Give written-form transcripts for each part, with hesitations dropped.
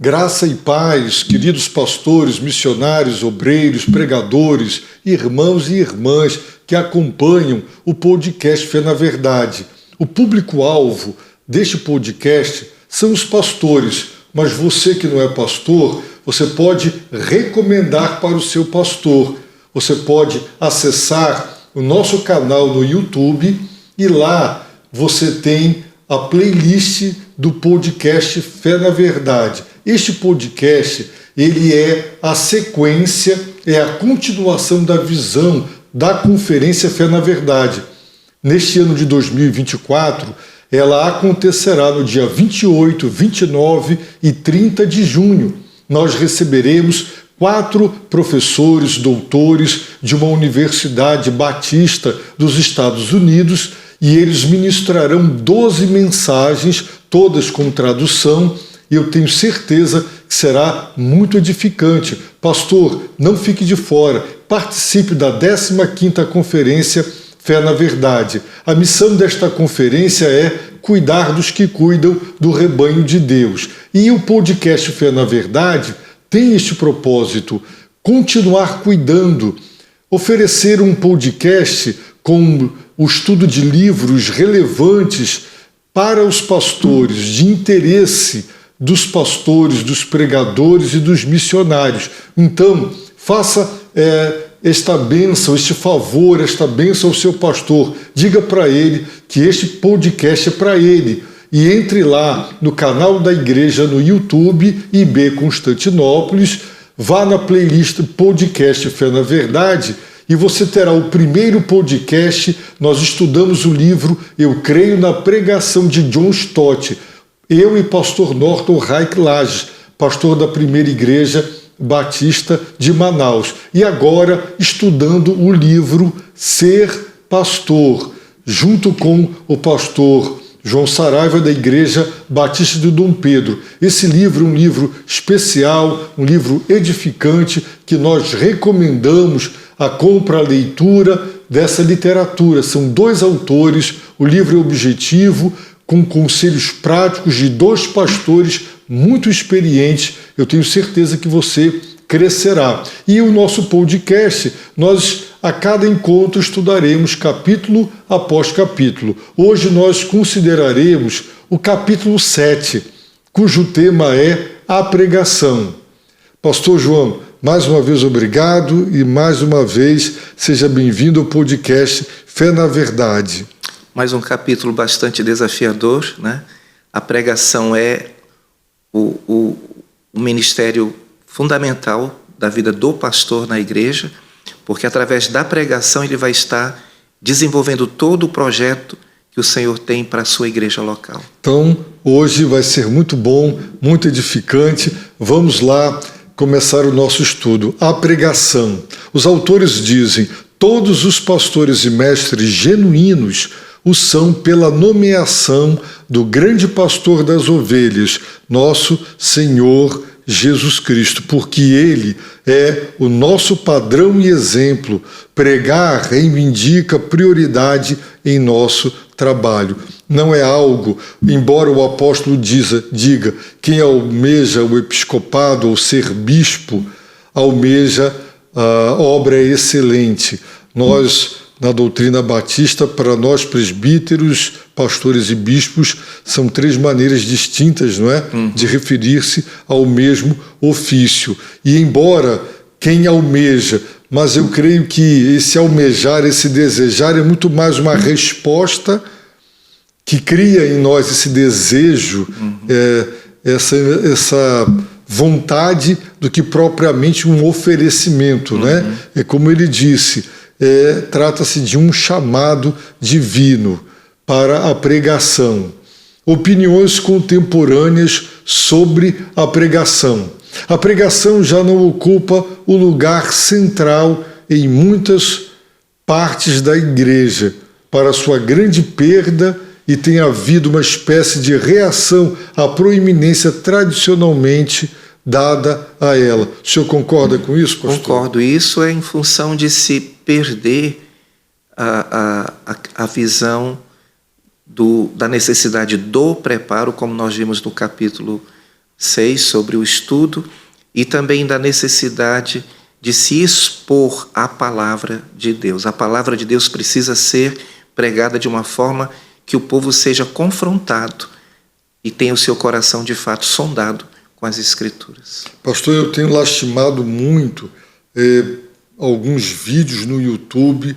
Graça e paz, queridos pastores, missionários, obreiros, pregadores, irmãos e irmãs que acompanham o podcast Fé na Verdade. O público-alvo deste podcast são os pastores, mas você que não é pastor, você pode recomendar para o seu pastor. Você pode acessar o nosso canal no YouTube e lá você tem a playlist do podcast Fé na Verdade. Este podcast, ele é a sequência, é a continuação da visão da Conferência Fé na Verdade. Neste ano de 2024, ela acontecerá no dia 28, 29 e 30 de junho. Nós receberemos 4 professores, doutores de uma universidade batista dos Estados Unidos e eles ministrarão 12 mensagens, todas com tradução, e eu tenho certeza que será muito edificante. Pastor, não fique de fora, participe da 15ª Conferência Fé na Verdade. A missão desta conferência é cuidar dos que cuidam do rebanho de Deus. E o podcast Fé na Verdade tem este propósito, continuar cuidando, oferecer um podcast com o estudo de livros relevantes para os pastores, de interesse dos pastores, dos pregadores e dos missionários. Então, faça esta bênção, este favor, esta bênção ao seu pastor. Diga para ele que este podcast é para ele. E entre lá no canal da igreja no YouTube, IB Constantinópolis, vá na playlist podcast Fé na Verdade e você terá o primeiro podcast. Nós estudamos o livro Eu Creio na Pregação de John Stott. Eu e pastor Norton Reich Lages, pastor da Primeira Igreja Batista de Manaus. E agora estudando o livro Ser Pastor, junto com o pastor João Saraiva da Igreja Batista de Dom Pedro. Esse livro é um livro especial, um livro edificante, que nós recomendamos a compra, a leitura dessa literatura. São 2 autores, o livro é objetivo, com conselhos práticos de 2 pastores muito experientes. Eu tenho certeza que você crescerá. E o nosso podcast, nós a cada encontro estudaremos capítulo após capítulo. Hoje nós consideraremos o capítulo 7, cujo tema é a pregação. Pastor João, mais uma vez obrigado e mais uma vez seja bem-vindo ao podcast Fé na Verdade. Mais um capítulo bastante desafiador, né? A pregação é o ministério fundamental da vida do pastor na igreja, porque através da pregação ele vai estar desenvolvendo todo o projeto que o Senhor tem para a sua igreja local. Então, hoje vai ser muito bom, muito edificante. Vamos lá começar o nosso estudo. A pregação. Os autores dizem: todos os pastores e mestres genuínos o são pela nomeação do grande pastor das ovelhas, nosso Senhor Jesus Cristo, porque Ele é o nosso padrão e exemplo. Pregar reivindica prioridade em nosso trabalho. Não é algo, embora o apóstolo diga, quem almeja o episcopado ou ser bispo, almeja a obra excelente. Nós, na doutrina batista, para nós presbíteros, pastores e bispos, são 3 maneiras distintas, não é? De referir-se ao mesmo ofício. E embora quem almeja, mas eu creio que esse almejar, esse desejar é muito mais uma resposta que cria em nós esse desejo, essa vontade, do que propriamente um oferecimento, né? É como ele disse, trata-se de um chamado divino para a pregação. Opiniões contemporâneas sobre a pregação. A pregação já não ocupa o lugar central em muitas partes da igreja, para sua grande perda, e tem havido uma espécie de reação à proeminência tradicionalmente dada a ela. O senhor concorda com isso, pastor? Concordo. Isso é em função de se perder a visão da necessidade do preparo, como nós vimos no capítulo 6, sobre o estudo e também da necessidade de se expor à palavra de Deus. A palavra de Deus precisa ser pregada de uma forma que o povo seja confrontado e tenha o seu coração de fato sondado com as Escrituras. Pastor, eu tenho lastimado muito alguns vídeos no YouTube,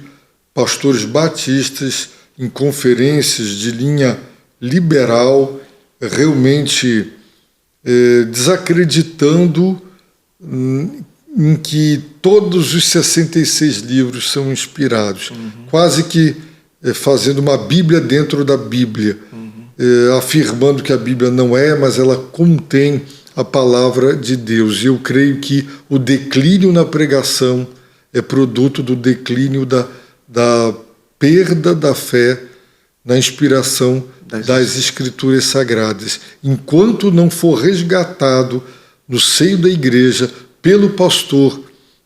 pastores batistas em conferências de linha liberal, realmente desacreditando em que todos os 66 livros são inspirados, quase que fazendo uma Bíblia dentro da Bíblia, afirmando que a Bíblia não é, mas ela contém a palavra de Deus. E eu creio que o declínio na pregação é produto do declínio da perda da fé na inspiração das Escrituras Sagradas. Enquanto não for resgatado no seio da igreja pelo pastor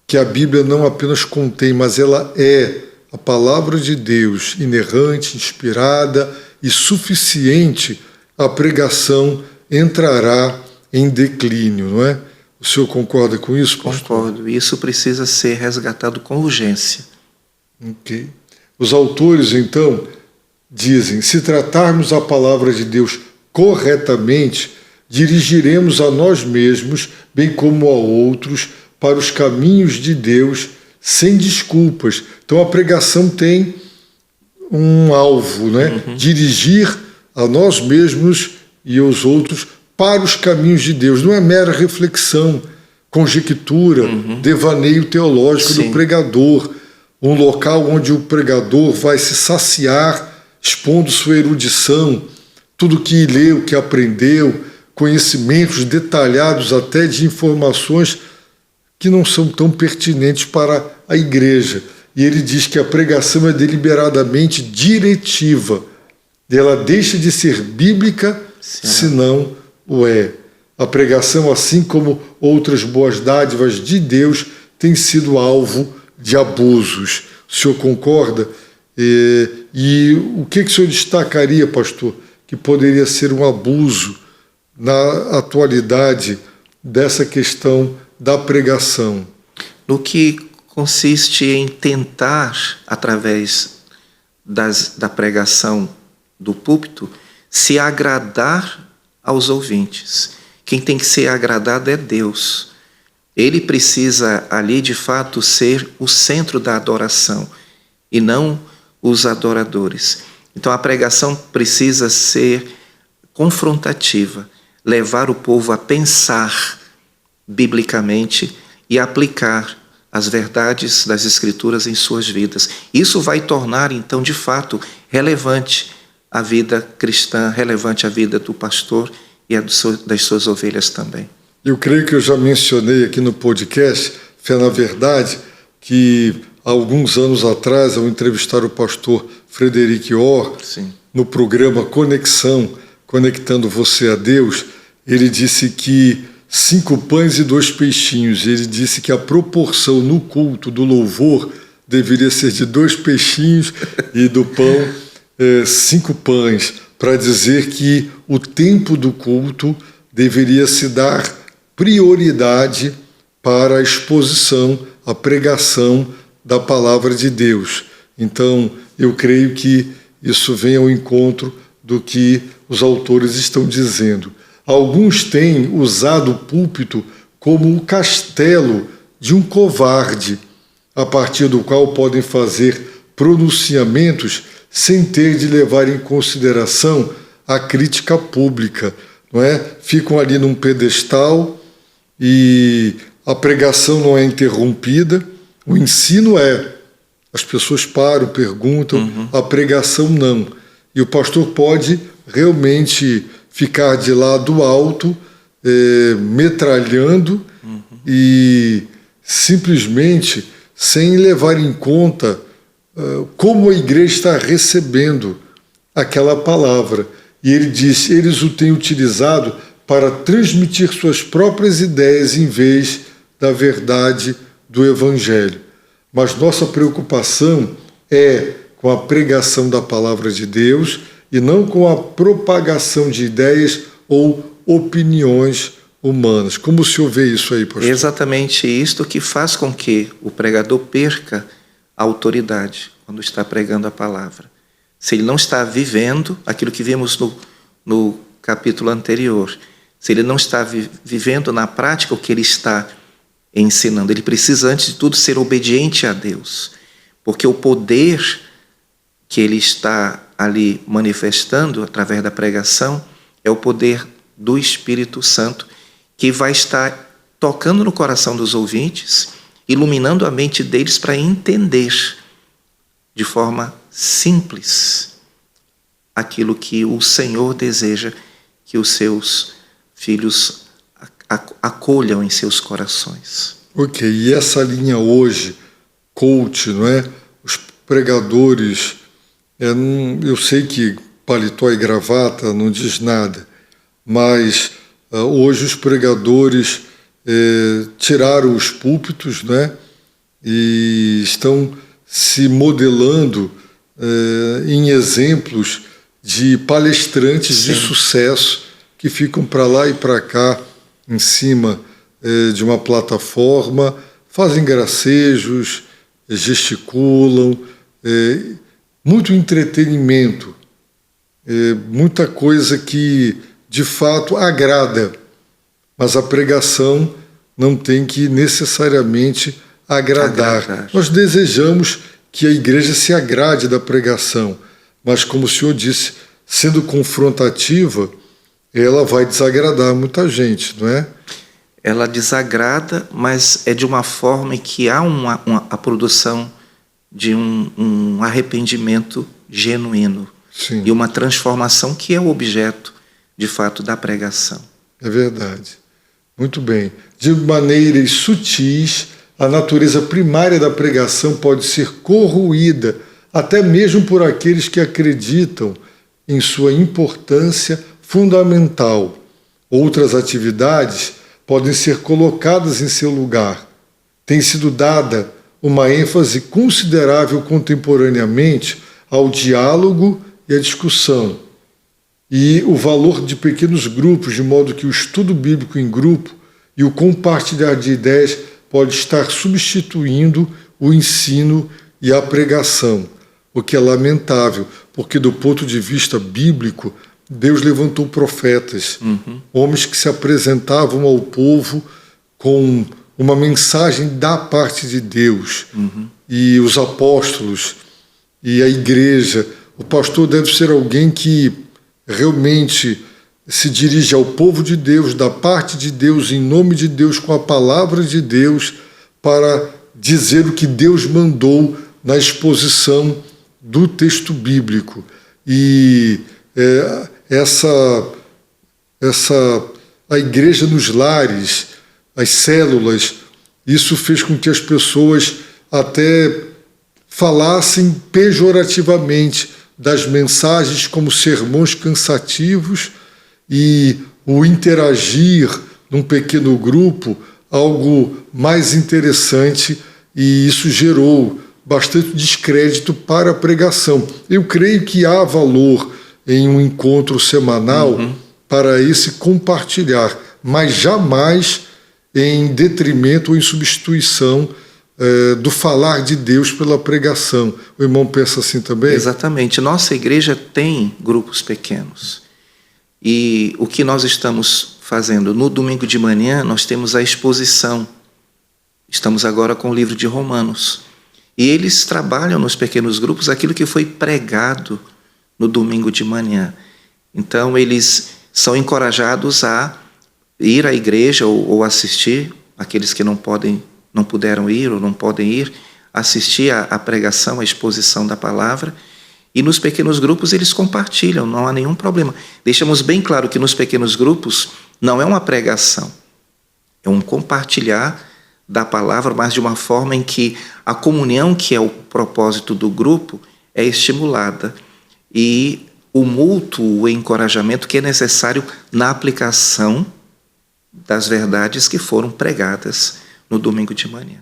que a Bíblia não apenas contém, mas ela é a palavra de Deus, inerrante, inspirada e suficiente, a pregação entrará em declínio, não é? O senhor concorda com isso, pastor? Concordo. Isso precisa ser resgatado com urgência. Ok. Os autores, então, dizem: se tratarmos a palavra de Deus corretamente, dirigiremos a nós mesmos, bem como a outros, para os caminhos de Deus, sem desculpas. Então a pregação tem um alvo, né? Dirigir a nós mesmos e aos outros para os caminhos de Deus. Não é mera reflexão, conjectura, devaneio teológico do pregador. Um local onde o pregador vai se saciar, expondo sua erudição, tudo que leu, que aprendeu, conhecimentos detalhados até de informações que não são tão pertinentes para a igreja. E ele diz que a pregação é deliberadamente diretiva. Ela deixa de ser bíblica, se não o é. A pregação, assim como outras boas dádivas de Deus, tem sido alvo de abusos. O senhor concorda? E o que o senhor destacaria, pastor, que poderia ser um abuso na atualidade dessa questão da pregação? No que consiste em tentar, através da pregação do púlpito, se agradar aos ouvintes. Quem tem que ser agradado é Deus. Ele precisa ali, de fato, ser o centro da adoração e não os adoradores. Então a pregação precisa ser confrontativa, levar o povo a pensar biblicamente e aplicar as verdades das Escrituras em suas vidas. Isso vai tornar, então, de fato, relevante a vida cristã, relevante a vida do pastor e a das suas ovelhas também. Eu creio que eu já mencionei aqui no podcast, Fé na Verdade, que há alguns anos atrás, ao entrevistar o pastor Frederic Orr, no programa Conexão, Conectando Você a Deus, ele disse que 5 pães e 2 peixinhos. Ele disse que a proporção no culto do louvor deveria ser de 2 peixinhos e do pão 5 pães, para dizer que o tempo do culto deveria se dar prioridade para a exposição, a pregação da palavra de Deus. Então, eu creio que isso vem ao encontro do que os autores estão dizendo. Alguns têm usado o púlpito como o castelo de um covarde, a partir do qual podem fazer pronunciamentos sem ter de levar em consideração a crítica pública, não é? Ficam ali num pedestal e a pregação não é interrompida, o ensino é. As pessoas param, perguntam, a pregação não. E o pastor pode realmente ficar de lado alto, metralhando e simplesmente sem levar em conta como a igreja está recebendo aquela palavra. E ele diz, eles o têm utilizado para transmitir suas próprias ideias em vez da verdade do Evangelho. Mas nossa preocupação é com a pregação da palavra de Deus e não com a propagação de ideias ou opiniões humanas. Como o senhor vê isso aí, pastor? Exatamente isto que faz com que o pregador perca a autoridade quando está pregando a palavra. Se ele não está vivendo aquilo que vimos no capítulo anterior, se ele não está vivendo na prática o que ele está ensinando, ele precisa, antes de tudo, ser obediente a Deus, porque o poder que ele está ali manifestando através da pregação é o poder do Espírito Santo, que vai estar tocando no coração dos ouvintes, iluminando a mente deles para entender de forma simples aquilo que o Senhor deseja que os seus filhos acolham em seus corações. Ok, e essa linha hoje, coach, não é? Os pregadores, eu sei que paletó e gravata não diz nada, mas hoje os pregadores tiraram os púlpitos, né? E estão se modelando em exemplos de palestrantes Sim. de sucesso que ficam para lá e para cá em cima de uma plataforma, fazem gracejos, gesticulam, muito entretenimento, muita coisa que de fato agrada, mas a pregação não tem que necessariamente agradar. Nós desejamos que a igreja se agrade da pregação, mas como o senhor disse, sendo confrontativa, ela vai desagradar muita gente, não é? Ela desagrada, mas é de uma forma em que há a produção de um arrependimento genuíno. Sim. E uma transformação que é o objeto, de fato, da pregação. É verdade. Muito bem. De maneiras sutis, a natureza primária da pregação pode ser corroída, até mesmo por aqueles que acreditam em sua importância fundamental. Outras atividades podem ser colocadas em seu lugar. Tem sido dada uma ênfase considerável contemporaneamente ao diálogo e à discussão, e o valor de pequenos grupos, de modo que o estudo bíblico em grupo e o compartilhar de ideias pode estar substituindo o ensino e a pregação, o que é lamentável, porque do ponto de vista bíblico, Deus levantou profetas, homens que se apresentavam ao povo com uma mensagem da parte de Deus, e os apóstolos e a igreja. O pastor deve ser alguém que realmente se dirige ao povo de Deus, da parte de Deus, em nome de Deus, com a palavra de Deus, para dizer o que Deus mandou na exposição do texto bíblico. E a igreja nos lares, as células, isso fez com que as pessoas até falassem pejorativamente das mensagens como sermões cansativos, e o interagir num pequeno grupo algo mais interessante, e isso gerou bastante descrédito para a pregação. Eu creio que há valor em um encontro semanal para esse compartilhar, mas jamais em detrimento ou em substituição do falar de Deus pela pregação. O irmão pensa assim também? Exatamente. Nossa igreja tem grupos pequenos. E o que nós estamos fazendo? No domingo de manhã, nós temos a exposição. Estamos agora com o livro de Romanos. E eles trabalham nos pequenos grupos aquilo que foi pregado no domingo de manhã. Então, eles são encorajados a ir à igreja ou assistir, aqueles que não puderam ir ou não podem ir, assistir à pregação, à exposição da palavra. E nos pequenos grupos eles compartilham, não há nenhum problema. Deixamos bem claro que nos pequenos grupos não é uma pregação, é um compartilhar da palavra, mas de uma forma em que a comunhão, que é o propósito do grupo, é estimulada. E o mútuo encorajamento que é necessário na aplicação das verdades que foram pregadas no domingo de manhã.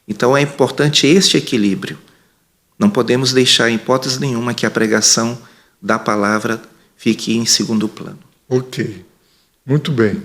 Então é importante este equilíbrio. Não podemos deixar em hipótese nenhuma que a pregação da palavra fique em segundo plano. Ok, muito bem.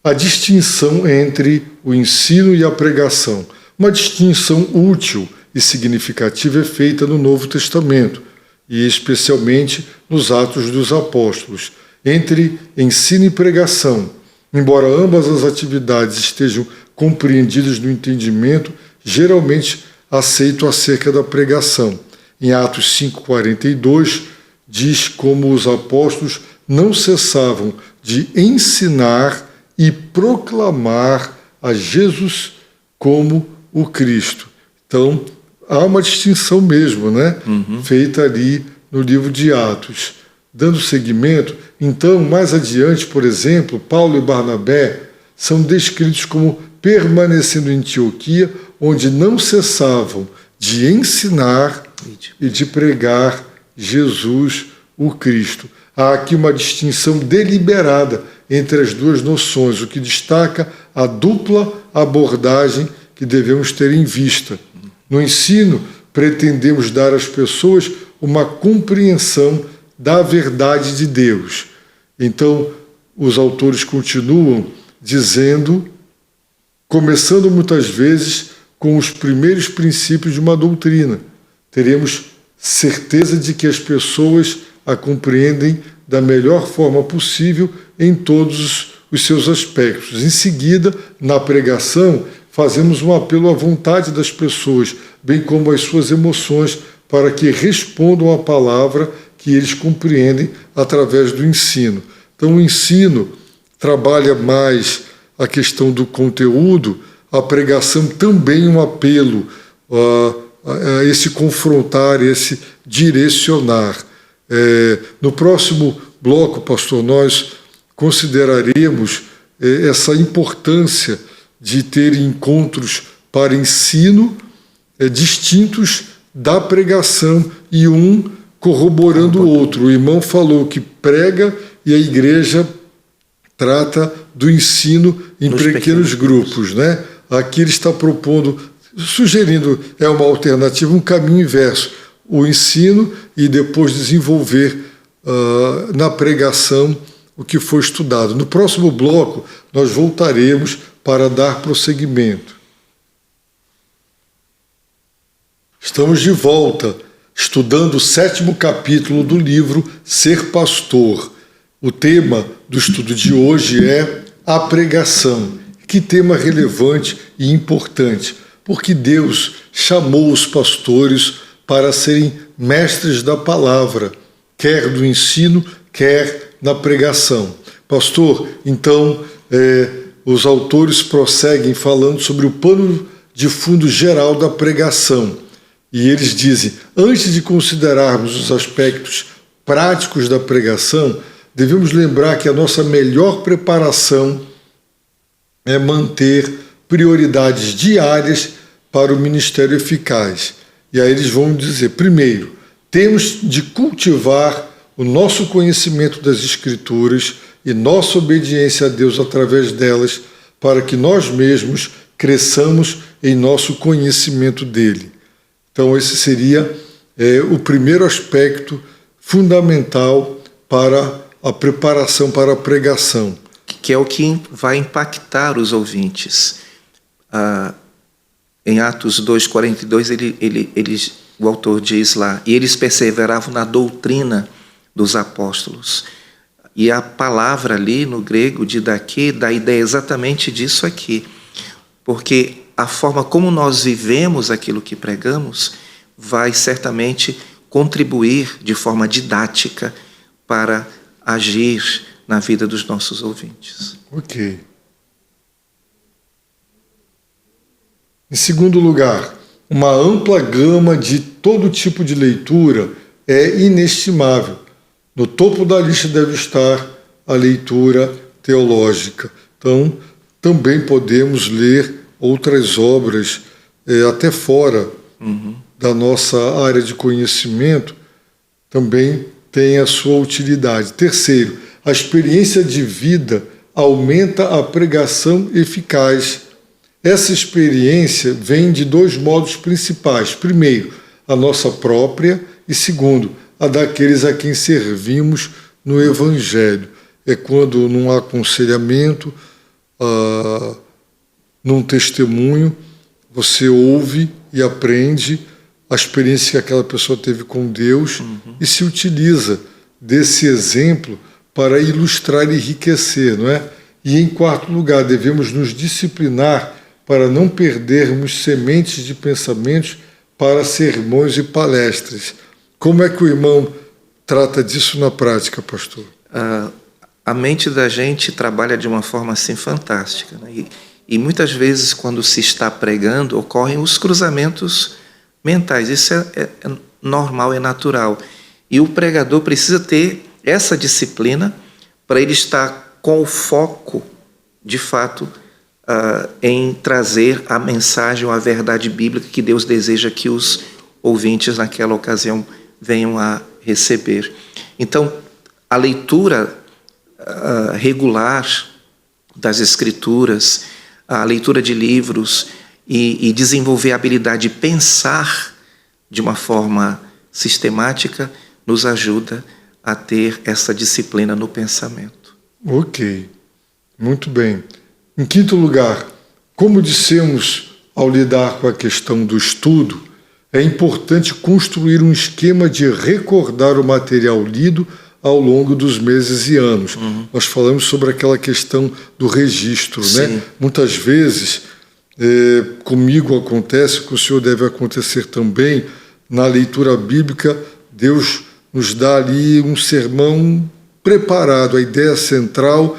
a distinção entre o ensino e a pregação. Uma distinção útil e significativa é feita no Novo Testamento, e especialmente nos Atos dos Apóstolos, entre ensino e pregação. Embora ambas as atividades estejam compreendidas no entendimento, geralmente aceito acerca da pregação. Em Atos 5,42, diz como os apóstolos não cessavam de ensinar e proclamar a Jesus como o Cristo. Então, há uma distinção mesmo, né? Feita ali no livro de Atos. Dando seguimento, então, mais adiante, por exemplo, Paulo e Barnabé são descritos como permanecendo em Antioquia, onde não cessavam de ensinar e de pregar Jesus, o Cristo. Há aqui uma distinção deliberada entre as duas noções, o que destaca a dupla abordagem que devemos ter em vista. No ensino, pretendemos dar às pessoas uma compreensão da verdade de Deus. Então, os autores continuam dizendo, começando muitas vezes com os primeiros princípios de uma doutrina. Teremos certeza de que as pessoas a compreendem da melhor forma possível em todos os seus aspectos. Em seguida, na pregação, fazemos um apelo à vontade das pessoas, bem como às suas emoções, para que respondam à palavra que eles compreendem através do ensino. Então, o ensino trabalha mais a questão do conteúdo, a pregação também um apelo a esse confrontar, esse direcionar. No próximo bloco, pastor, nós consideraremos essa importância de ter encontros para ensino distintos da pregação e um corroborando o outro. O irmão falou que prega e a igreja trata do ensino em pequenos grupos, né? Aqui ele está propondo, sugerindo, uma alternativa, um caminho inverso, o ensino e depois desenvolver na pregação o que foi estudado. No próximo bloco, nós voltaremos para dar prosseguimento. Estamos de volta, estudando o 7º capítulo do livro Ser Pastor. O tema do estudo de hoje é a pregação. Que tema relevante e importante, porque Deus chamou os pastores para serem mestres da palavra, quer do ensino, quer na pregação. Pastor, então, os autores prosseguem falando sobre o pano de fundo geral da pregação. E eles dizem, antes de considerarmos os aspectos práticos da pregação, devemos lembrar que a nossa melhor preparação é manter prioridades diárias para o ministério eficaz. E aí eles vão dizer, primeiro, temos de cultivar o nosso conhecimento das Escrituras e nossa obediência a Deus através delas, para que nós mesmos cresçamos em nosso conhecimento dele. Então esse seria o primeiro aspecto fundamental para a preparação para a pregação. Que é o que vai impactar os ouvintes. Em Atos 2,42, o autor diz lá, e eles perseveravam na doutrina dos apóstolos. E a palavra ali no grego, didaquê, dá a ideia exatamente disso aqui. Porque a forma como nós vivemos aquilo que pregamos vai certamente contribuir de forma didática para agir na vida dos nossos ouvintes. Ok. Em segundo lugar, uma ampla gama de todo tipo de leitura é inestimável. No topo da lista deve estar a leitura teológica. Então, também podemos ler outras obras, até fora da nossa área de conhecimento, também tem a sua utilidade. Terceiro, a experiência de vida aumenta a pregação eficaz. Essa experiência vem de dois modos principais. Primeiro, a nossa própria e segundo, a daqueles a quem servimos no Evangelho. É quando, num aconselhamento, num testemunho, você ouve e aprende a experiência que aquela pessoa teve com Deus e se utiliza desse exemplo para ilustrar e enriquecer, não é? E, em quarto lugar, devemos nos disciplinar para não perdermos sementes de pensamentos para sermões e palestras. Como é que o irmão trata disso na prática, pastor? A mente da gente trabalha de uma forma assim fantástica, né? E muitas vezes, quando se está pregando, ocorrem os cruzamentos mentais. Isso é normal, é natural. E o pregador precisa ter essa disciplina para ele estar com o foco, de fato, em trazer a mensagem ou a verdade bíblica que Deus deseja que os ouvintes naquela ocasião venham a receber. Então, a leitura regular das Escrituras, a leitura de livros e desenvolver a habilidade de pensar de uma forma sistemática nos ajuda a ter essa disciplina no pensamento. Ok, muito bem. Em quinto lugar, como dissemos ao lidar com a questão do estudo, é importante construir um esquema de recordar o material lido ao longo dos meses e anos. Nós falamos sobre aquela questão do registro, né? Muitas vezes, comigo acontece, com o senhor deve acontecer também, na leitura bíblica, Deus nos dá ali um sermão preparado, a ideia central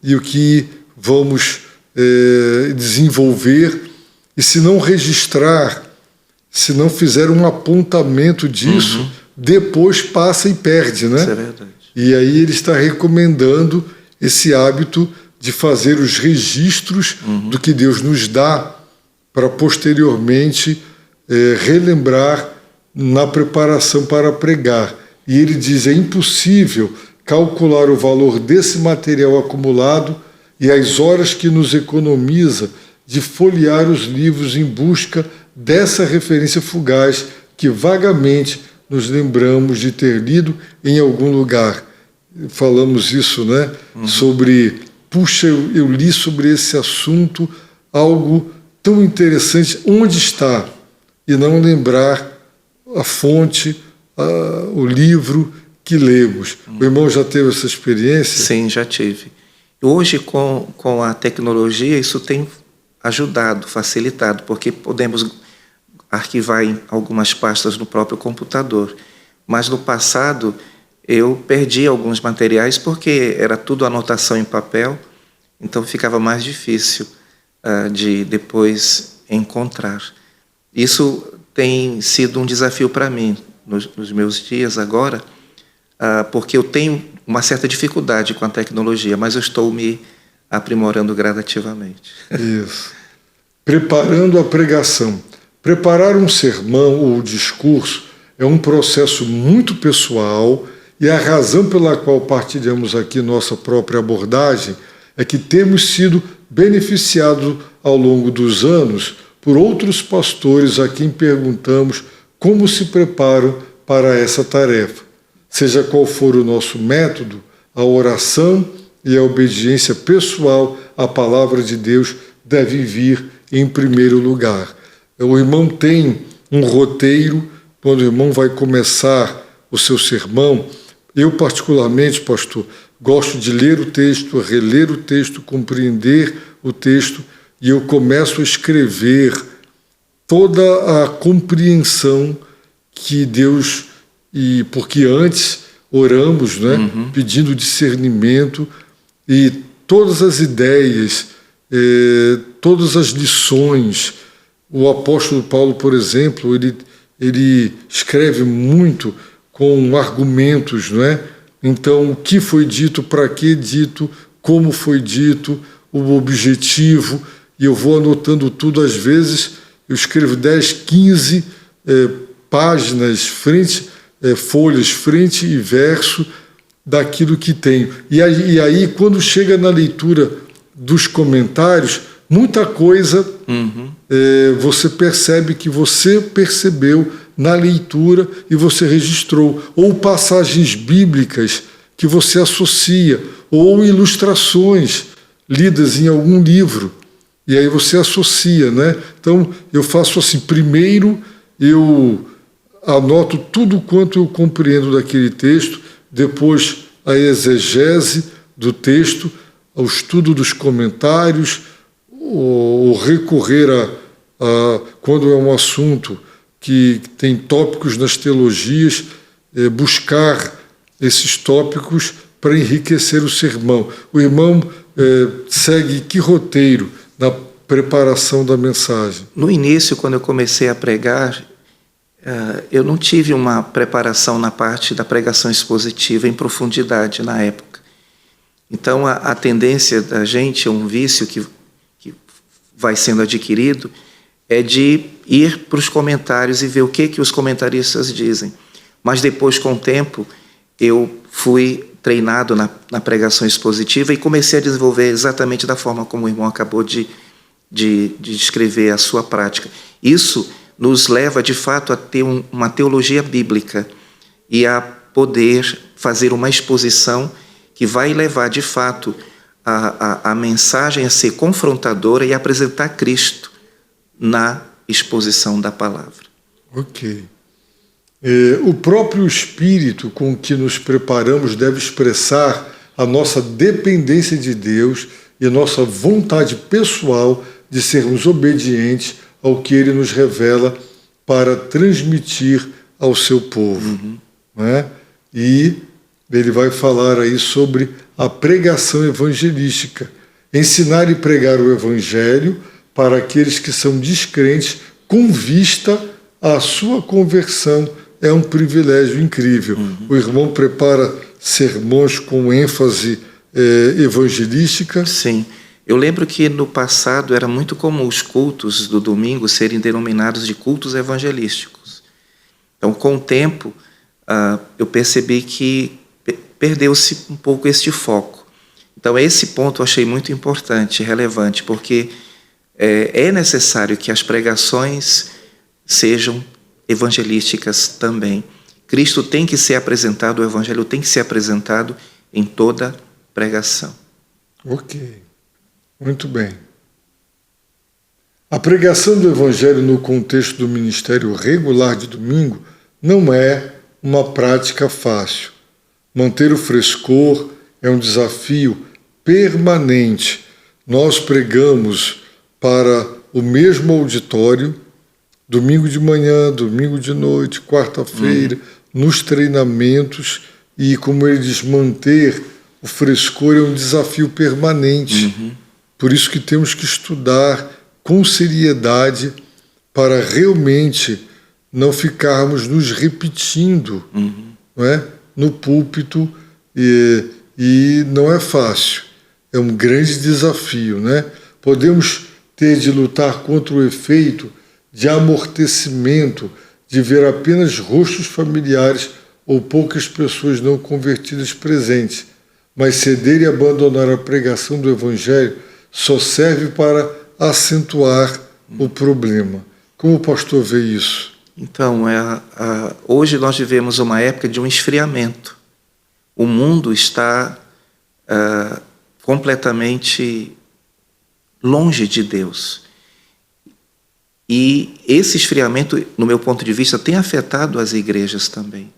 e o que vamos desenvolver, e se não registrar, se não fizer um apontamento disso, depois passa e perde, né? Isso é verdade. E aí ele está recomendando esse hábito de fazer os registros do que Deus nos dá para posteriormente relembrar na preparação para pregar. E ele diz, é impossível calcular o valor desse material acumulado e as horas que nos economiza de folhear os livros em busca dessa referência fugaz que vagamente nos lembramos de ter lido em algum lugar. Falamos isso, né? Sobre, puxa, eu li sobre esse assunto algo tão interessante, onde está? E não lembrar a fonte, o livro que lemos. O irmão já teve essa experiência? Sim, já tive. Hoje, com a tecnologia, isso tem ajudado, facilitado, porque podemos arquivar em algumas pastas no próprio computador. Mas no passado, eu perdi alguns materiais porque era tudo anotação em papel, então ficava mais difícil de depois encontrar. Isso tem sido um desafio para mim nos meus dias agora, porque eu tenho uma certa dificuldade com a tecnologia, mas eu estou me aprimorando gradativamente. Isso. Preparando a pregação. Preparar um sermão ou discurso é um processo muito pessoal, e a razão pela qual partilhamos aqui nossa própria abordagem é que temos sido beneficiados ao longo dos anos por outros pastores a quem perguntamos como se preparam para essa tarefa. Seja qual for o nosso método, a oração e a obediência pessoal à palavra de Deus deve vir em primeiro lugar. O irmão tem um roteiro, quando o irmão vai começar o seu sermão. Eu, particularmente, pastor, gosto de ler o texto, reler o texto, compreender o texto, e eu começo a escrever toda a compreensão que Deus, e porque antes oramos, né, pedindo discernimento, e todas as ideias, todas as lições. O apóstolo Paulo, por exemplo, ele escreve muito com argumentos, não é? Então, o que foi dito, para que dito, como foi dito, o objetivo, e eu vou anotando tudo. Às vezes eu escrevo 10, 15 páginas, folhas, frente e verso daquilo que tenho. E aí, quando chega na leitura dos comentários, muita coisa você percebe que você percebeu na leitura e você registrou, ou passagens bíblicas que você associa, ou ilustrações lidas em algum livro. E aí você associa, né? Então, eu faço assim, primeiro eu anoto tudo quanto eu compreendo daquele texto, depois a exegese do texto, o estudo dos comentários, o recorrer quando é um assunto que tem tópicos nas teologias, buscar esses tópicos para enriquecer o sermão. O irmão segue que roteiro na preparação da mensagem? No início, quando eu comecei a pregar, eu não tive uma preparação na parte da pregação expositiva em profundidade na época. Então, a tendência da gente, um vício que vai sendo adquirido, é de ir para os comentários e ver o que os comentaristas dizem. Mas depois, com o tempo, eu fui treinado na pregação expositiva e comecei a desenvolver exatamente da forma como o irmão acabou de descrever a sua prática. Isso nos leva, de fato, a ter uma teologia bíblica e a poder fazer uma exposição que vai levar, de fato, a mensagem a ser confrontadora e apresentar Cristo na exposição da palavra. Ok. O próprio Espírito com que nos preparamos deve expressar a nossa dependência de Deus e a nossa vontade pessoal de sermos obedientes ao que Ele nos revela para transmitir ao seu povo. Né? E ele vai falar aí sobre a pregação evangelística. Ensinar e pregar o Evangelho para aqueles que são descrentes com vista à sua conversão é um privilégio incrível. O irmão prepara sermões com ênfase evangelística. Sim. Eu lembro que no passado era muito comum os cultos do domingo serem denominados de cultos evangelísticos. Então, com o tempo, eu percebi que perdeu-se um pouco este foco. Então, esse ponto eu achei muito importante, relevante, porque é necessário que as pregações sejam evangelísticas também. Cristo tem que ser apresentado, o Evangelho tem que ser apresentado em toda pregação. Ok, muito bem. A pregação do Evangelho no contexto do ministério regular de domingo não é uma prática fácil. Manter o frescor é um desafio permanente. Nós pregamos para o mesmo auditório, domingo de manhã, domingo de noite, quarta-feira, nos treinamentos, e, como ele diz, manter o frescor é um desafio permanente. Por isso que temos que estudar com seriedade para realmente não ficarmos nos repetindo, não é? No púlpito, e não é fácil. É um grande desafio, né? Podemos ter de lutar contra o efeito de amortecimento, de ver apenas rostos familiares ou poucas pessoas não convertidas presentes. Mas ceder e abandonar a pregação do Evangelho só serve para acentuar o problema. Como o pastor vê isso? Então, hoje nós vivemos uma época de um esfriamento. O mundo está completamente longe de Deus. E esse esfriamento, no meu ponto de vista, tem afetado as igrejas também.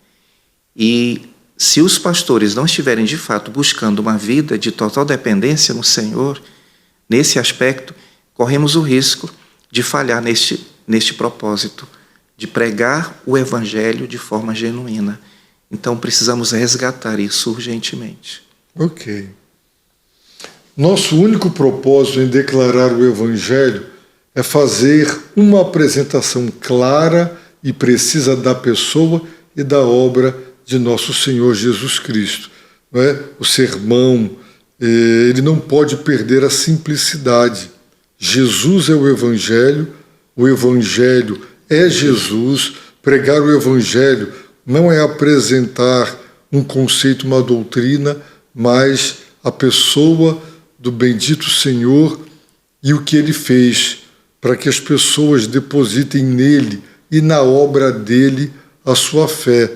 E se os pastores não estiverem, de fato, buscando uma vida de total dependência no Senhor, nesse aspecto, corremos o risco de falhar neste propósito, de pregar o Evangelho de forma genuína. Então, precisamos resgatar isso urgentemente. Ok. Nosso único propósito em declarar o Evangelho é fazer uma apresentação clara e precisa da pessoa e da obra de nosso Senhor Jesus Cristo. Não é? O sermão, ele não pode perder a simplicidade. Jesus é o Evangelho é Jesus. Pregar o Evangelho não é apresentar um conceito, uma doutrina, mas a pessoa do bendito Senhor e o que Ele fez para que as pessoas depositem nele e na obra dele a sua fé.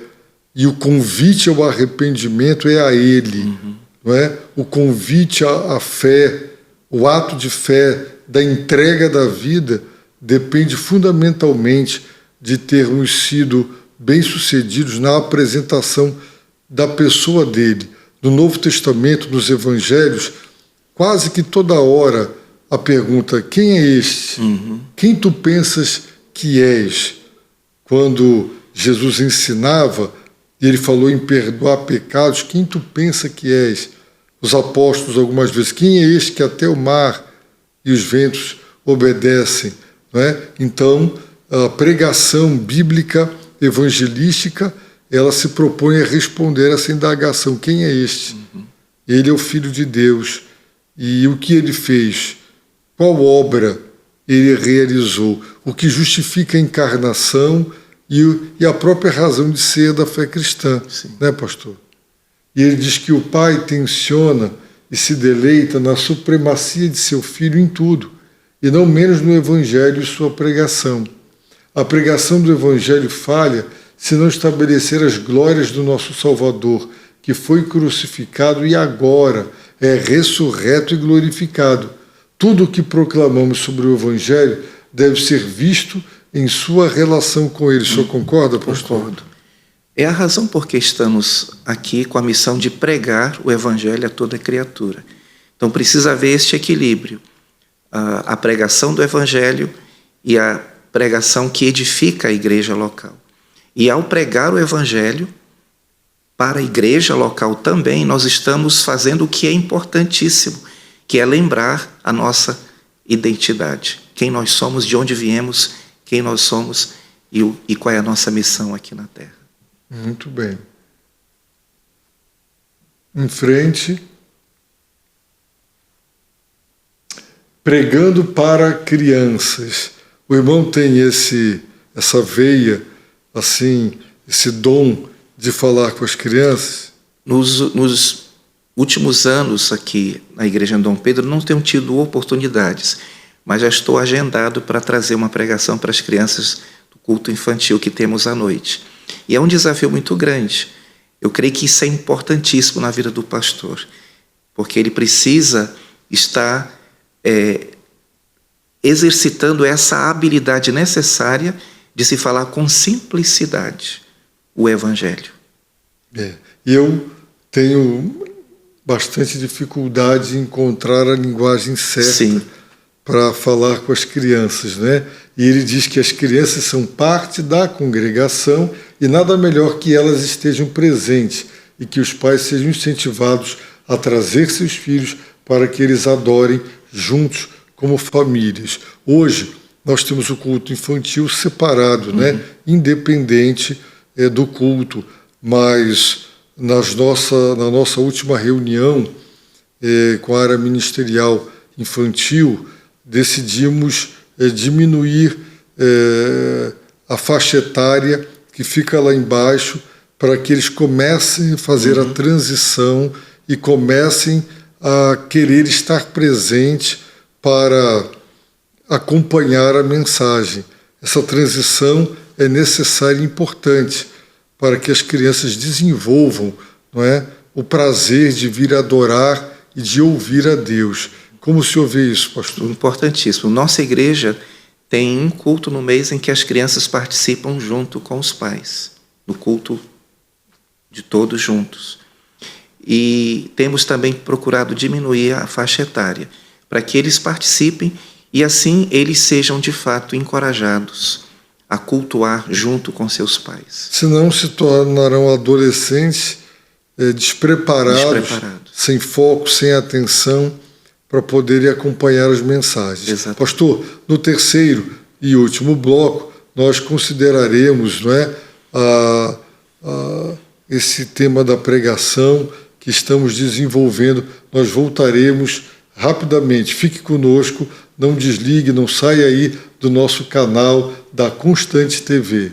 E o convite ao arrependimento é a Ele. Não é? O convite à fé O ato de fé, da entrega da vida, depende fundamentalmente de termos sido bem-sucedidos na apresentação da pessoa dele. No Novo Testamento, nos Evangelhos, quase que toda hora a pergunta: quem é este? Quem tu pensas que és? Quando Jesus ensinava e ele falou em perdoar pecados, quem tu pensa que és? Os apóstolos algumas vezes: quem é este que até o mar e os ventos obedecem? Não é? Então, a pregação bíblica, evangelística, ela se propõe a responder a essa indagação: quem é este? Ele é o Filho de Deus. E o que ele fez? Qual obra ele realizou? O que justifica a encarnação e a própria razão de ser da fé cristã. Sim. Né, pastor? E ele diz que o Pai tenciona e se deleita na supremacia de seu Filho em tudo, e não menos no Evangelho e sua pregação. A pregação do Evangelho falha se não estabelecer as glórias do nosso Salvador, que foi crucificado e agora é ressurreto e glorificado. Tudo o que proclamamos sobre o Evangelho deve ser visto em sua relação com ele. O senhor concorda, pastor? Concordo. É a razão por que estamos aqui com a missão de pregar o Evangelho a toda criatura. Então precisa haver este equilíbrio, a pregação do Evangelho e a pregação que edifica a igreja local. E ao pregar o Evangelho para a igreja local também, nós estamos fazendo o que é importantíssimo, que é lembrar a nossa identidade, quem nós somos, de onde viemos, quem nós somos e qual é a nossa missão aqui na Terra. Muito bem. Em frente. Pregando para crianças. O irmão tem essa veia, assim, esse dom de falar com as crianças? Nos últimos anos aqui na Igreja de Dom Pedro não tenho tido oportunidades, mas já estou agendado para trazer uma pregação para as crianças do culto infantil que temos à noite. E é um desafio muito grande. Eu creio que isso é importantíssimo na vida do pastor, porque ele precisa estar exercitando essa habilidade necessária de se falar com simplicidade o Evangelho. Eu tenho bastante dificuldade em encontrar a linguagem certa para falar com as crianças, né? E ele diz que as crianças são parte da congregação e nada melhor que elas estejam presentes e que os pais sejam incentivados a trazer seus filhos para que eles adorem juntos como famílias. Hoje nós temos o culto infantil separado, né? Independente do culto, mas na nossa última reunião com a área ministerial infantil, decidimos diminuir a faixa etária que fica lá embaixo para que eles comecem a fazer a transição e comecem a querer estar presente para acompanhar a mensagem. Essa transição é necessária e importante para que as crianças desenvolvam, não é, o prazer de vir adorar e de ouvir a Deus. Como o senhor vê isso, pastor? Importantíssimo. Nossa igreja tem um culto no mês em que as crianças participam junto com os pais, no culto de todos juntos. E temos também procurado diminuir a faixa etária, para que eles participem e assim eles sejam de fato encorajados a cultuar junto com seus pais. Senão se tornarão adolescentes despreparados, sem foco, sem atenção, para poderem acompanhar as mensagens. Exatamente. Pastor, no terceiro e último bloco, nós consideraremos, não é, esse tema da pregação que estamos desenvolvendo. Nós voltaremos rapidamente. Fique conosco, não desligue, não saia aí do nosso canal da Constante TV.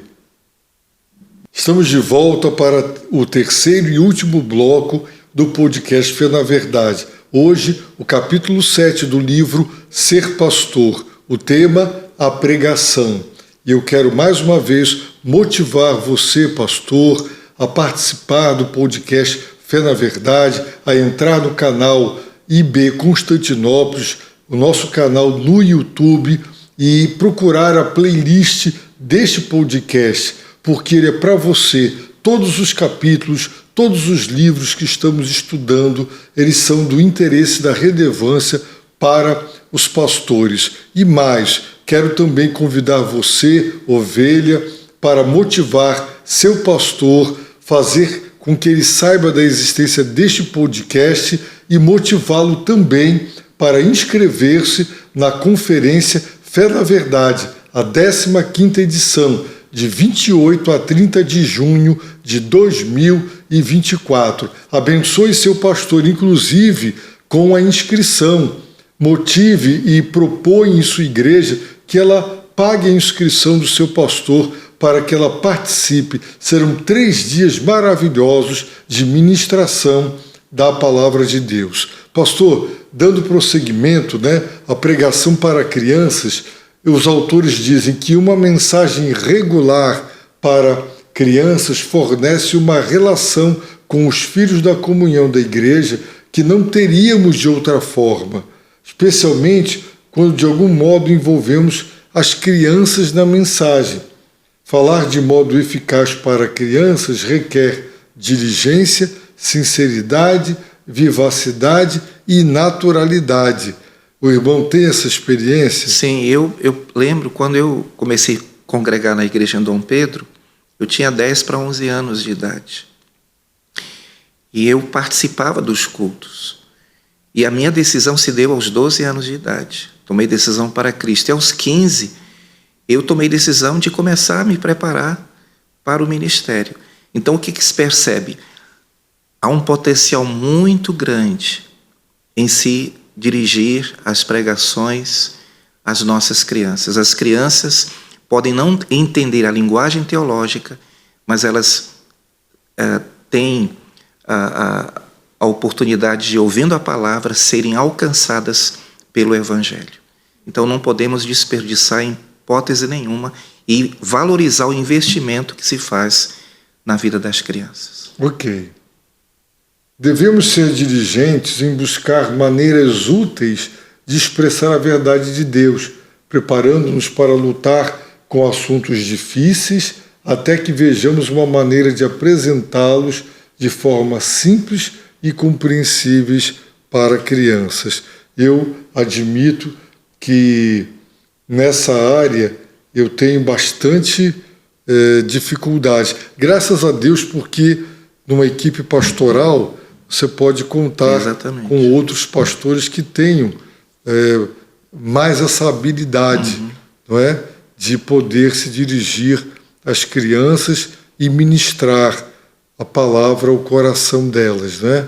Estamos de volta para o terceiro e último bloco do podcast Fé na Verdade. Hoje, o capítulo 7 do livro Ser Pastor, o tema, a pregação. E eu quero mais uma vez motivar você, pastor, a participar do podcast Fé na Verdade, a entrar no canal IB Constantinópolis, o nosso canal no YouTube e procurar a playlist deste podcast, porque ele é para você. Todos os capítulos, todos os livros que estamos estudando, eles são do interesse, da relevância para os pastores. E mais, quero também convidar você, ovelha, para motivar seu pastor, fazer com que ele saiba da existência deste podcast e motivá-lo também para inscrever-se na conferência Fé na Verdade, a 15ª edição, de 28 a 30 de junho de 2024. Abençoe seu pastor, inclusive com a inscrição. Motive e propõe em sua igreja que ela pague a inscrição do seu pastor para que ela participe. Serão 3 dias maravilhosos de ministração da palavra de Deus. Pastor, dando prosseguimento, à pregação para crianças, os autores dizem que uma mensagem regular para crianças fornece uma relação com os filhos da comunhão da igreja que não teríamos de outra forma, especialmente quando de algum modo envolvemos as crianças na mensagem. Falar de modo eficaz para crianças requer diligência, sinceridade, vivacidade e naturalidade. O irmão tem essa experiência? Sim, eu lembro quando eu comecei a congregar na igreja em Dom Pedro, eu tinha 10 para 11 anos de idade. E eu participava dos cultos. E a minha decisão se deu aos 12 anos de idade. Tomei decisão para Cristo. E aos 15, eu tomei decisão de começar a me preparar para o ministério. Então, o que se percebe? Há um potencial muito grande em se dirigir as pregações às nossas crianças. As crianças podem não entender a linguagem teológica, mas elas têm a oportunidade de, ouvindo a palavra, serem alcançadas pelo Evangelho. Então não podemos desperdiçar em hipótese nenhuma e valorizar o investimento que se faz na vida das crianças. Ok. Devemos ser diligentes em buscar maneiras úteis de expressar a verdade de Deus, preparando-nos para lutar com assuntos difíceis, até que vejamos uma maneira de apresentá-los de forma simples e compreensíveis para crianças. Eu admito que nessa área eu tenho bastante dificuldade. Graças a Deus, porque numa equipe pastoral você pode contar Exatamente. Com outros pastores que tenham mais essa habilidade, não é? De poder se dirigir às crianças e ministrar a palavra ao coração delas, né?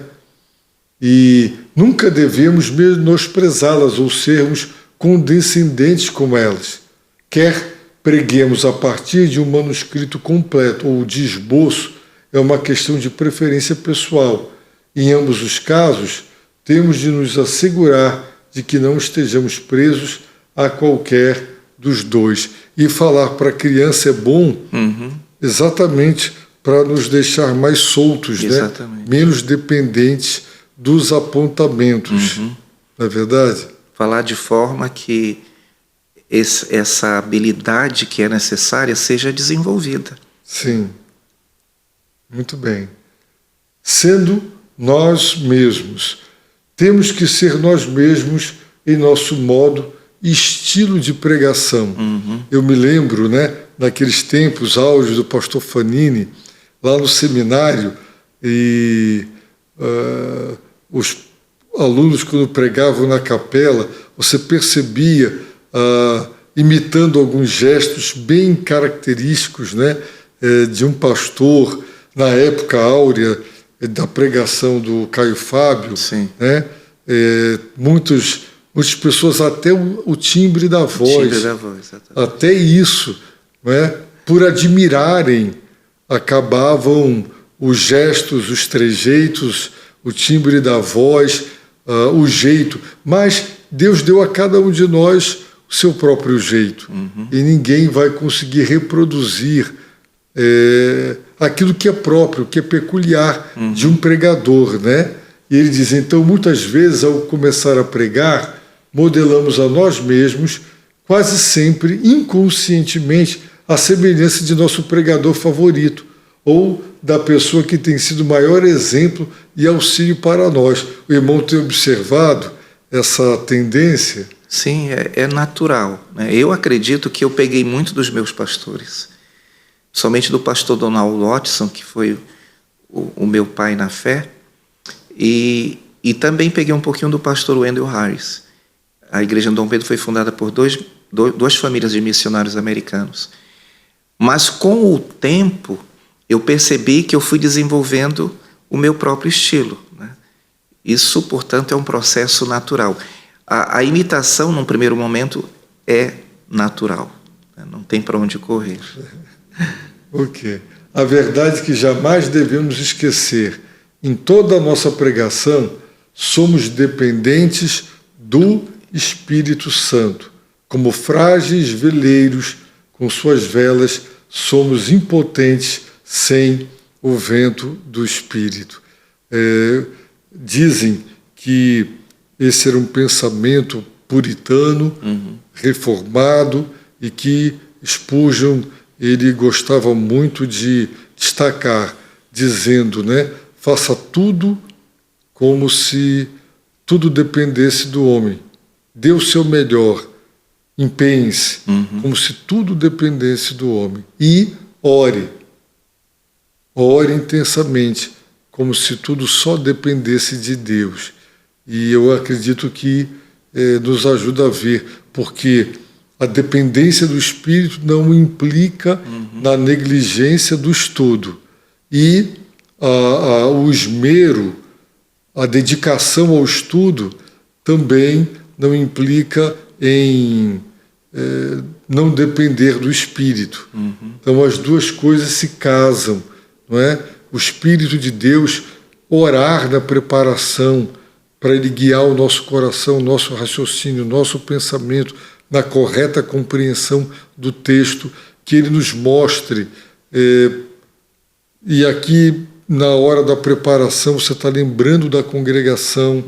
E nunca devemos menosprezá-las ou sermos condescendentes com elas. Quer preguemos a partir de um manuscrito completo ou de esboço, é uma questão de preferência pessoal. Em ambos os casos, temos de nos assegurar de que não estejamos presos a qualquer dos dois. E falar para a criança é bom exatamente para nos deixar mais soltos, né? Menos dependentes dos apontamentos. Não é verdade? Falar de forma que essa habilidade que é necessária seja desenvolvida. Sim. Muito bem. Sendo nós mesmos. Temos que ser nós mesmos em nosso modo e estilo de pregação. Eu me lembro, né, naqueles tempos áureos do pastor Fanini, lá no seminário, e os alunos, quando pregavam na capela, você percebia, imitando alguns gestos bem característicos, né, de um pastor, na época áurea da pregação do Caio Fábio, né? Muitas pessoas, até o timbre da voz, até isso, né? Por admirarem, acabavam os gestos, os trejeitos, o timbre da voz, o jeito. Mas Deus deu a cada um de nós o seu próprio jeito. E ninguém vai conseguir reproduzir aquilo que é próprio, que é peculiar de um pregador, né? E ele diz, então, muitas vezes, ao começar a pregar, modelamos a nós mesmos, quase sempre inconscientemente, a semelhança de nosso pregador favorito ou da pessoa que tem sido o maior exemplo e auxílio para nós. O irmão tem observado essa tendência? Sim, é natural, né? Eu acredito que eu peguei muito dos meus pastores, somente do pastor Donald Watson, que foi o meu pai na fé, e também peguei um pouquinho do pastor Wendell Harris. A igreja de Dom Pedro foi fundada por duas famílias de missionários americanos. Mas com o tempo, eu percebi que eu fui desenvolvendo o meu próprio estilo, né? Isso, portanto, é um processo natural. A imitação, num primeiro momento, é natural, né? Não tem para onde correr. Ok. A verdade é que jamais devemos esquecer, em toda a nossa pregação, somos dependentes do Espírito Santo. Como frágeis veleiros com suas velas, somos impotentes sem o vento do Espírito. Dizem que esse era um pensamento puritano, reformado, e que Spurgeon ele gostava muito de destacar, dizendo, né, faça tudo como se tudo dependesse do homem. Dê o seu melhor, empenhe-se, como se tudo dependesse do homem. E ore. Ore intensamente, como se tudo só dependesse de Deus. E eu acredito que nos ajuda a ver, porque a dependência do Espírito não implica na negligência do estudo. E o esmero, a dedicação ao estudo também não implica em não depender do Espírito. Então as duas coisas se casam, não é? O Espírito de Deus, orar na preparação para Ele guiar o nosso coração, o nosso raciocínio, o nosso pensamento na correta compreensão do texto, que Ele nos mostre. E aqui, na hora da preparação, você está lembrando da congregação,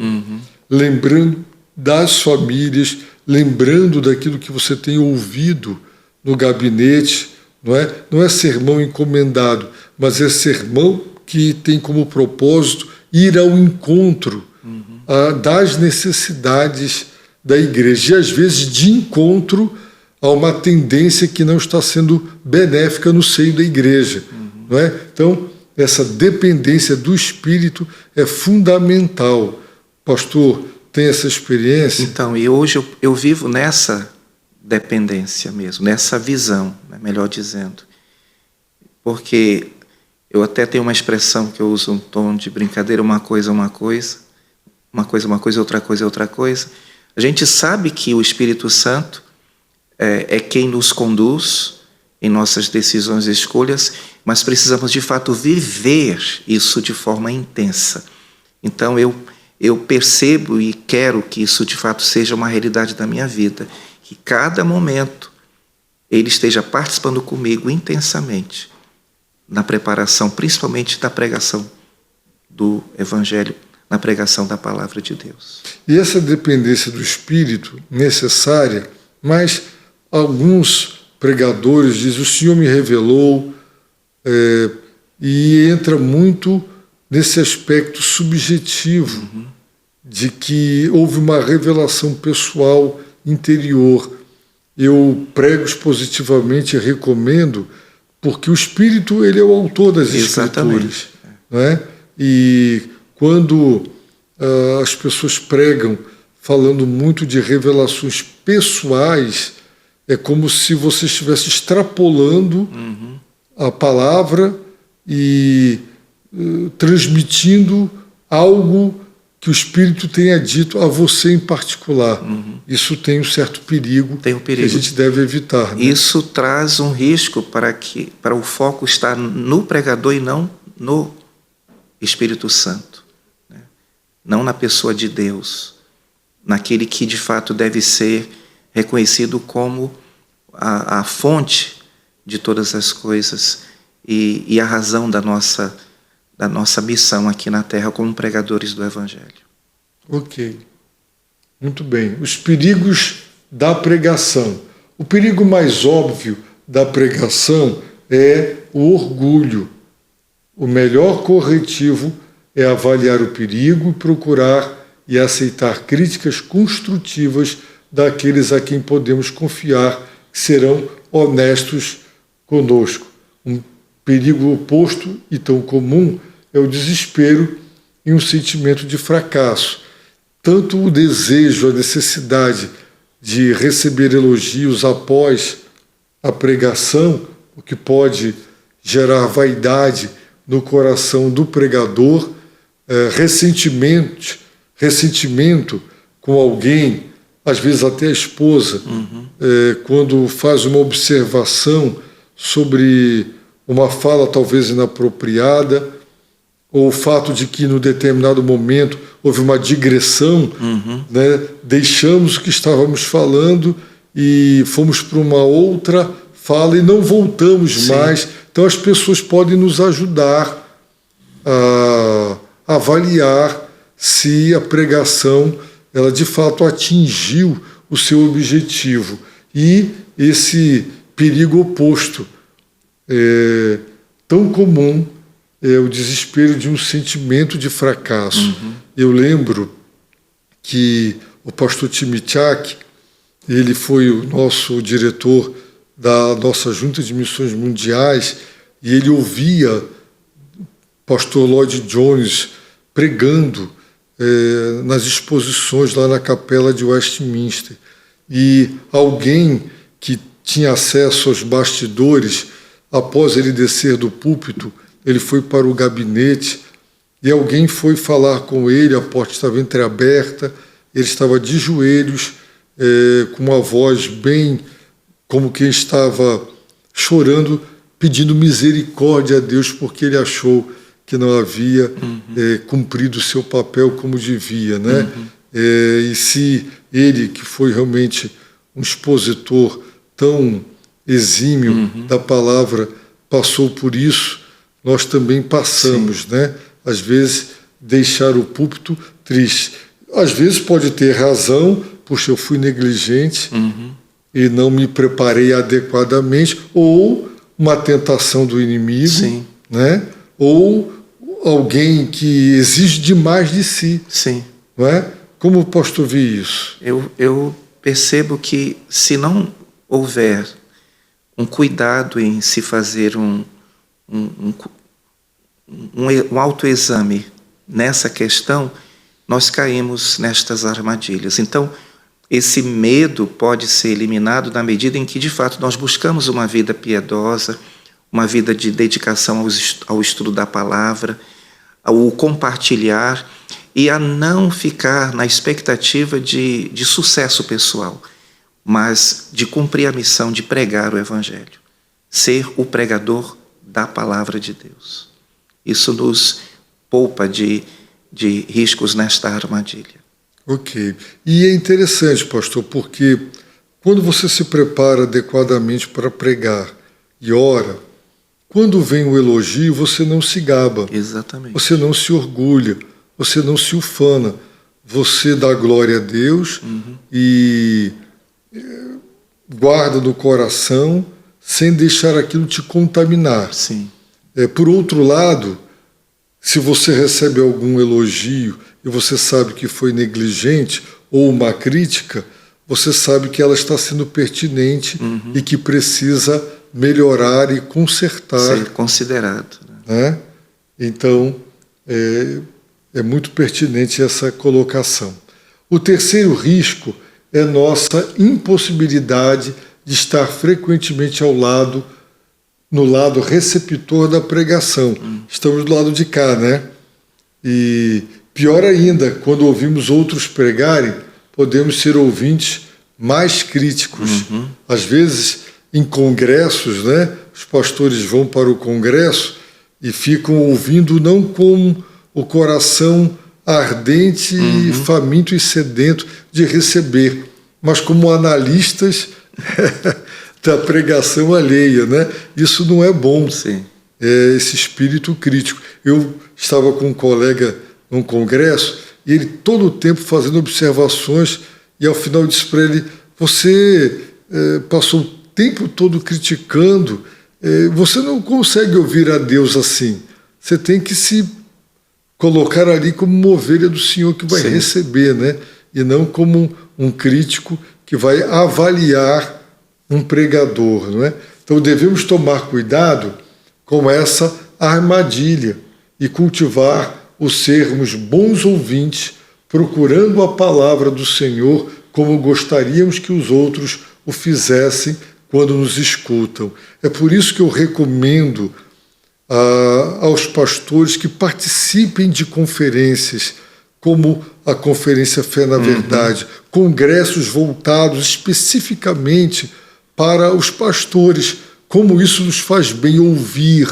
lembrando das famílias, lembrando daquilo que você tem ouvido no gabinete. Não é sermão encomendado, mas é sermão que tem como propósito ir ao encontro das necessidades da igreja, e às vezes de encontro a uma tendência que não está sendo benéfica no seio da igreja. Não é? Então, essa dependência do Espírito é fundamental. Pastor, tem essa experiência? Então, e hoje eu vivo nessa dependência mesmo, nessa visão, né, melhor dizendo. Porque eu até tenho uma expressão que eu uso um tom de brincadeira, uma coisa, outra coisa, outra coisa. A gente sabe que o Espírito Santo é quem nos conduz em nossas decisões e escolhas, mas precisamos de fato viver isso de forma intensa. Então eu percebo e quero que isso de fato seja uma realidade da minha vida, que cada momento Ele esteja participando comigo intensamente na preparação, principalmente da pregação do Evangelho, na pregação da Palavra de Deus. E essa dependência do Espírito necessária, mas alguns pregadores dizem, o Senhor me revelou, e entra muito nesse aspecto subjetivo de que houve uma revelação pessoal interior. Eu prego expositivamente e recomendo, porque o Espírito ele é o autor das Escrituras. Não é? E quando as pessoas pregam falando muito de revelações pessoais, é como se você estivesse extrapolando a palavra e transmitindo algo que o Espírito tenha dito a você em particular. Isso tem um certo perigo, que a gente deve evitar. Né? Isso traz um risco para o foco estar no pregador e não no Espírito Santo, né? Não na pessoa de Deus, naquele que de fato deve ser reconhecido como a fonte de todas as coisas e a razão da nossa missão aqui na Terra como pregadores do Evangelho. Ok. Muito bem. Os perigos da pregação. O perigo mais óbvio da pregação é o orgulho. O melhor corretivo é avaliar o perigo e procurar e aceitar críticas construtivas daqueles a quem podemos confiar que serão honestos conosco. Um perigo oposto e tão comum é o desespero e um sentimento de fracasso. Tanto o desejo, a necessidade de receber elogios após a pregação, o que pode gerar vaidade no coração do pregador, ressentimento com alguém, às vezes até a esposa, quando faz uma observação sobre uma fala talvez inapropriada, ou o fato de que, no determinado momento, houve uma digressão, né? Deixamos o que estávamos falando e fomos para uma outra fala e não voltamos mais. Então, as pessoas podem nos ajudar a avaliar se a pregação ela de fato atingiu o seu objetivo. E esse perigo oposto, tão comum, é o desespero de um sentimento de fracasso. Eu lembro que o pastor Timichak, ele foi o nosso diretor da nossa Junta de Missões Mundiais, e ele ouvia o pastor Lloyd Jones pregando nas exposições lá na capela de Westminster. E alguém que tinha acesso aos bastidores, após ele descer do púlpito, ele foi para o gabinete e alguém foi falar com ele, a porta estava entreaberta, ele estava de joelhos, com uma voz bem como quem estava chorando, pedindo misericórdia a Deus, porque ele achou que não havia cumprido o seu papel como devia, né? E se ele, que foi realmente um expositor tão exímio da palavra, passou por isso, nós também passamos, né? Às vezes, deixar o púlpito triste. Às vezes pode ter razão, puxa, eu fui negligente e não me preparei adequadamente, ou uma tentação do inimigo, né? Ou alguém que exige demais de si. Não é? Como o pastor vê isso? Eu percebo que, se não houver um cuidado em se fazer um autoexame nessa questão, nós caímos nestas armadilhas. Então, esse medo pode ser eliminado na medida em que, de fato, nós buscamos uma vida piedosa, uma vida de dedicação ao estudo da palavra, ao compartilhar e a não ficar na expectativa de sucesso pessoal, mas de cumprir a missão de pregar o Evangelho, ser o pregador da palavra de Deus. Isso nos poupa de riscos nesta armadilha. Ok. E é interessante, pastor, porque quando você se prepara adequadamente para pregar e ora, quando vem o elogio, você não se gaba. Exatamente. Você não se orgulha, você não se ufana. Você dá glória a Deus e guarda no coração sem deixar aquilo te contaminar. Por outro lado, se você recebe algum elogio e você sabe que foi negligente ou uma crítica, você sabe que ela está sendo pertinente e que precisa melhorar e consertar. Ser considerado. Né? Então, é muito pertinente essa colocação. O terceiro risco é nossa impossibilidade de estar frequentemente no lado receptor da pregação. Estamos do lado de cá, né? E pior ainda, quando ouvimos outros pregarem, podemos ser ouvintes mais críticos. Às vezes, em congressos, né? Os pastores vão para o congresso e ficam ouvindo não com o coração ardente, faminto e sedento de receber, mas como analistas da pregação alheia, né? Isso não é bom. É esse espírito crítico. Eu estava com um colega num congresso e ele todo o tempo fazendo observações, e ao final disse para ele: você passou o tempo todo criticando, você não consegue ouvir a Deus assim, você tem que se colocar ali como uma ovelha do Senhor que vai receber, né? E não como um crítico que vai avaliar um pregador, não é? Então devemos tomar cuidado com essa armadilha e cultivar o sermos bons ouvintes, procurando a palavra do Senhor como gostaríamos que os outros o fizessem quando nos escutam. É por isso que eu recomendo aos pastores que participem de conferências, como a Conferência Fé na Verdade, congressos voltados especificamente para os pastores, como isso nos faz bem ouvir,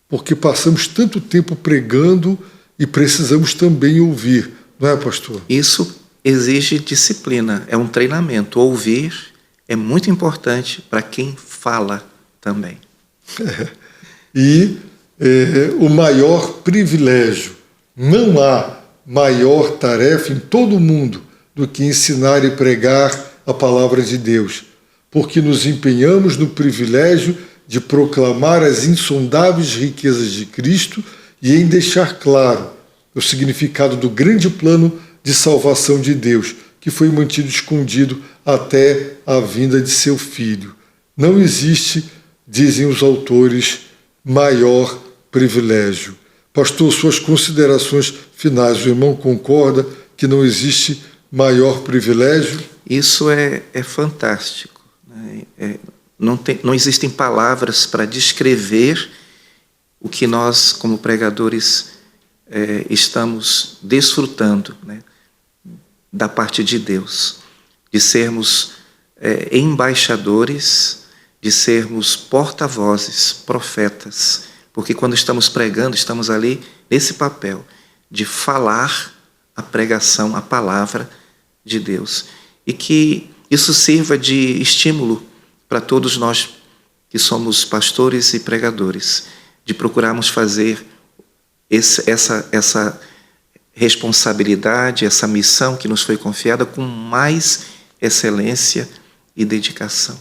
porque passamos tanto tempo pregando e precisamos também ouvir, não é, pastor? Isso exige disciplina, é um treinamento. Ouvir é muito importante para quem fala também. E o maior privilégio, não há maior tarefa em todo o mundo do que ensinar e pregar a palavra de Deus, porque nos empenhamos no privilégio de proclamar as insondáveis riquezas de Cristo e em deixar claro o significado do grande plano de salvação de Deus, que foi mantido escondido até a vinda de seu Filho. Não existe, dizem os autores, maior privilégio. Pastor, suas considerações finais. O irmão concorda que não existe maior privilégio? Isso é fantástico, né? Não existem palavras para descrever o que nós, como pregadores, estamos desfrutando, né, da parte de Deus, de sermos embaixadores, de sermos porta-vozes, profetas, porque quando estamos pregando, estamos ali nesse papel de falar a pregação, a palavra de Deus, e que isso sirva de estímulo para todos nós que somos pastores e pregadores, de procurarmos fazer essa responsabilidade, essa missão que nos foi confiada com mais excelência e dedicação.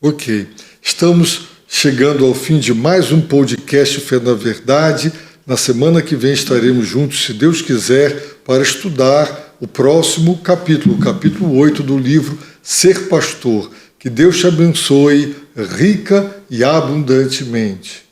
Ok. Estamos chegando ao fim de mais um podcast Fé na Verdade. Na semana que vem estaremos juntos, se Deus quiser, para estudar o próximo capítulo, o capítulo 8 do livro Ser Pastor. Que Deus te abençoe rica e abundantemente.